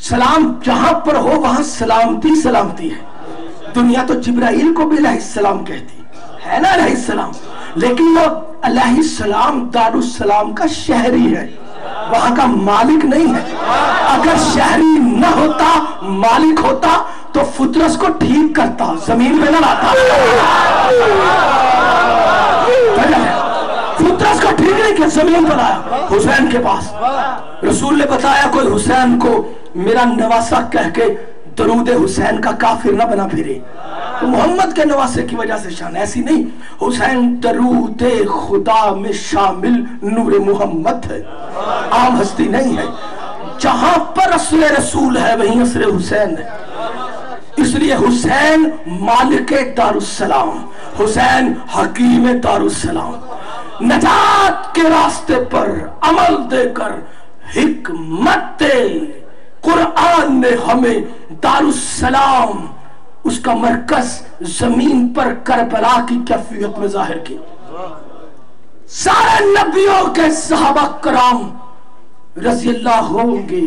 سلام جہاں پر ہو وہاں سلامتی سلامتی ہے. دنیا تو جبرائیل کو بھی علیہ السلام کہتی ہے نا، علیہ السلام، لیکن وہ علیہ السلام دار السلام کا شہری ہے، وہاں کا مالک نہیں ہے. اگر شہری نہ ہوتا، مالک ہوتا تو فطرس کو ٹھیک کرتا، زمین پہ نہ لاتا. فطرس کو ٹھیک نہیں کیا، زمین پر آیا حسین کے پاس. رسول نے بتایا کوئی حسین کو میرا نواسہ کہہ کے درود حسین کا کافر نہ بنا پھرے. تو محمد کے نواسے کی وجہ سے شان ایسی نہیں. حسین درود خدا میں شامل نور محمد ہے، عام ہستی نہیں ہے. جہاں پر اصل رسول ہے وہیں اصل حسین ہے. اس لیے حسین مالک دار السلام، حسین حکیم دار السلام. نجات کے راستے پر عمل دے کر حکمت دے قرآن نے ہمیں دار السلام، اس کا مرکز زمین پر کربلا کی کیفیت میں ظاہر کی. سارے نبیوں کے صحابہ کرام رضی اللہ ہوں گے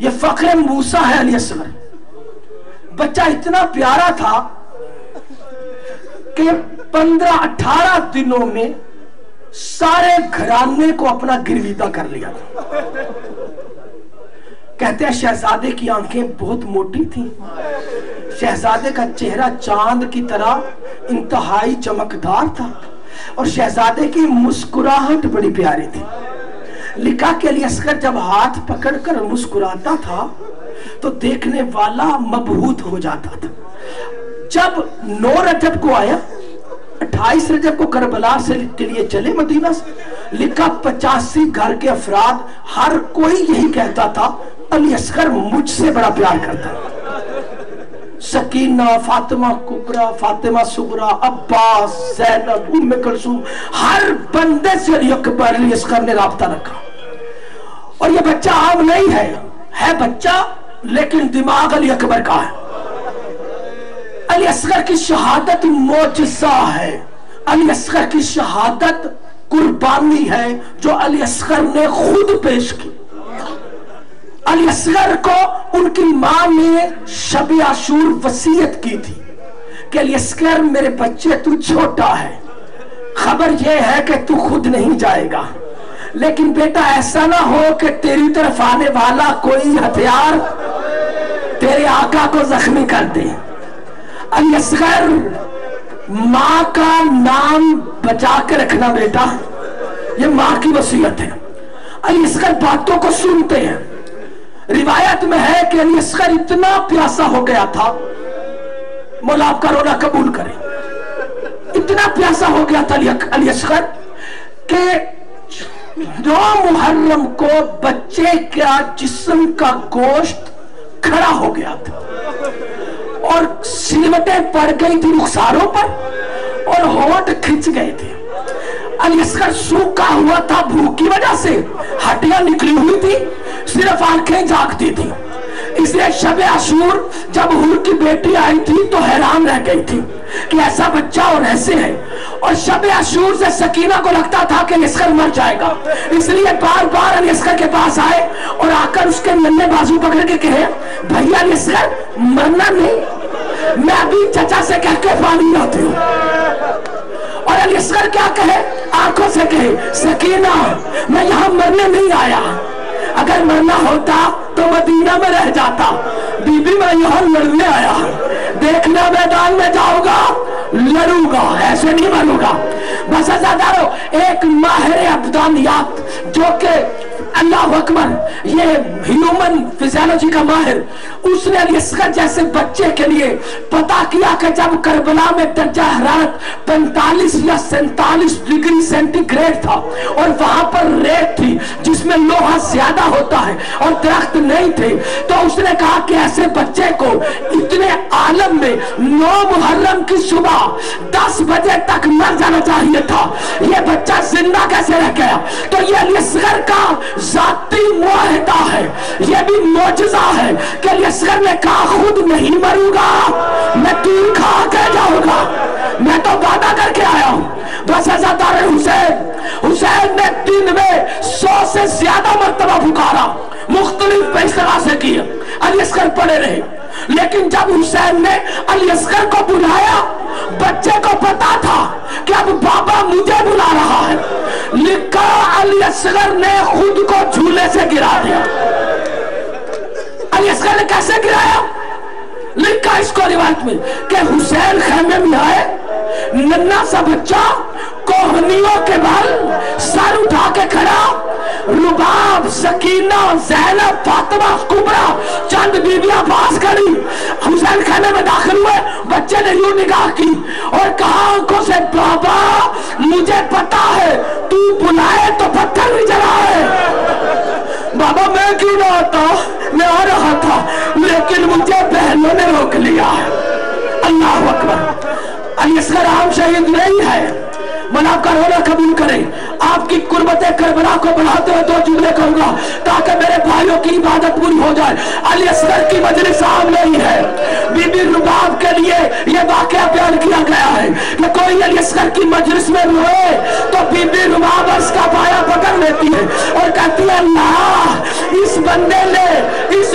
یہ فخر موسیٰ ہے علی اصغر. بچہ اتنا پیارا تھا کہ 15-18 دنوں میں سارے گھرانے کو اپنا گرویدہ کر لیا تھا. کہتے ہیں شہزادے کی آنکھیں بہت موٹی تھیں، شہزادے کا چہرہ چاند کی طرح انتہائی چمکدار تھا، اور شہزادے کی مسکراہٹ بڑی پیاری تھی. لکھا کہ علی اصغر جب ہاتھ پکڑ کر مسکراتا تھا تو دیکھنے والا مبہوت ہو جاتا تھا. جب 9 رجب کو آیا، 28 رجب کو کربلا سے کے لیے چلے مدینہ سے، لکھا 85 گھر کے افراد ہر کوئی یہی کہتا تھا علی اصغر مجھ سے بڑا پیار کرتا. سکینہ، فاطمہ کبریٰ، فاطمہ صغریٰ، عباس، زینب، ام کلثوم، ہر بندے سے علی اکبر علی اصغر نے رابطہ رکھا. اور یہ بچہ عام نہیں ہے بچہ، لیکن دماغ علی اکبر کا ہے. علی اصغر کی شہادت معجزہ ہے. علی اصغر کی شہادت قربانی ہے جو علی اصغر نے خود پیش کی. علی اصغر کو ان کی ماں نے شب عاشور وصیت کی تھی کہ علی اصغر میرے بچے تو چھوٹا ہے، خبر یہ ہے کہ تو خود نہیں جائے گا، لیکن بیٹا ایسا نہ ہو کہ تیری طرف آنے والا کوئی ہتھیار تیرے آقا کو زخمی کر دے. علی اصغر ماں کا نام بچا کے رکھنا بیٹا، یہ ماں کی وصیت ہے. علی اصغر باتوں کو سنتے ہیں. روایت میں ہے کہ علی اصغر اتنا پیاسا ہو گیا تھا، مولا آپ کا رونا قبول کرے، اتنا پیاسا ہو گیا تھا علی اصغر کہ 9 محرم کو بچے کا جسم کا گوشت کھڑا ہو گیا تھا اور سلوٹیں پڑ گئی تھی رخساروں پر اور ہونٹ کھچ گئے تھے. علی اصغر سوکھا ہوا تھا بھوک کی وجہ سے، ہڈیاں نکلی ہوئی تھی، صرف آنکھیں جاگتی تھی. اس لیے شب عاشور جب حور کی بیٹی آئی تھی تو حیران رہ گئی تھی کہ ایسا بچہ اور ایسے ہے. اور شب عاشور سے سکینہ کو لگتا تھا کہ علی اصغر مر جائے گا، اس لیے بار بار علی اصغر کے پاس آئے اور آ کر اس کے ننھے بازو پکڑ کے کہے بھیا علی اصغر مرنا نہیں، میں ابھی چچا سے کہہ کے پانی لاتی ہوں. اور علی اصغر کیا کہے؟ آنکھوں سے کہے سکینہ میں یہاں مرنے نہیں آیا، اگر مرنا ہوتا تو مدینہ میں رہ جاتا، بی بی میں یہاں لڑنے آیا، دیکھنا میدان میں جاؤں گا لڑوں گا، ایسے نہیں مروں گا. بس ازادارو ایک ماہر ابدانیات جو کہ اللہ اکبر یہ ہیومن فزیالوجی کا ماہر، اس نے علی اصغر جیسے بچے کے لیے پتا کیا کہ جب کربلا میں درجہ حرارت 45 یا 47 ڈگری سینٹی گریڈ تھا اور وہاں پر ریت تھی جس میں لوہا زیادہ ہوتا ہے اور درخت نہیں تھے، تو اس نے کہا کہ ایسے بچے کو اتنے عالم میں 9 محرم کی صبح 10 بجے تک مر جانا چاہیے تھا، یہ بچہ زندہ کیسے رہ گیا؟ تو یہ علی اصغر کا ذاتی معاہدہ ہے، یہ بھی معجزہ ہے کہ علی اصغر نے کہا خود نہیں مروں گا، میں تیر کھا کے جاؤں گا، میں تو وعدہ کر کے آیا ہوں. بس عزادار حسین نے دن میں 100 سے زیادہ مرتبہ پکارا، مختلف فیصلہ سے کیا، علی اصغر پڑے رہے. لیکن جب حسین نے علی اصغر کو بلایا، بچے کو پتا تھا کہ اب بابا مجھے بلا رہا ہے، لکھا علی اصغر نے خود کو جھولے سے گرا دیا. علی اصغر نے کیسے گرایا؟ لکھا اس کو روایت میں کہ حسین خیمے میں آئے، ننھا سا بچہ کوہنیوں کے بل سر اٹھا کے کھڑا، رباب، سکینہ، زینب، فاطمہ کبریٰ چند بیویاں پاس کھڑی. حسین خیمے میں داخل ہوئے، بچے نے یوں نگاہ کی اور کہا آنکھوں سے بابا مجھے پتا ہے تو بلائے تو پتھر بھی جلائے. بابا میں کیوں نہ آتا، میں آ رہا تھا لیکن مجھے بہنوں نے روک لیا. اللہ اکبر. علی اصغر عام شہید نہیں ہے، مولا آپ کا رونا قبول کرے. آپ کی قربت کربلا کو بڑھاتے ہوئے 2 جملے کہوں گا تاکہ میرے بھائیوں کی عبادت پوری ہو جائے. علی اصغر کی مجلس عام نہیں ہے. بی بی رباب کے لیے یہ واقعہ بیان کیا گیا ہے کہ کوئی علی اصغر کی مجلس میں روئے تو بی بی رباب اس کا پایا پکڑ لیتی ہے اور کہتی ہے اللہ اس بندے نے اس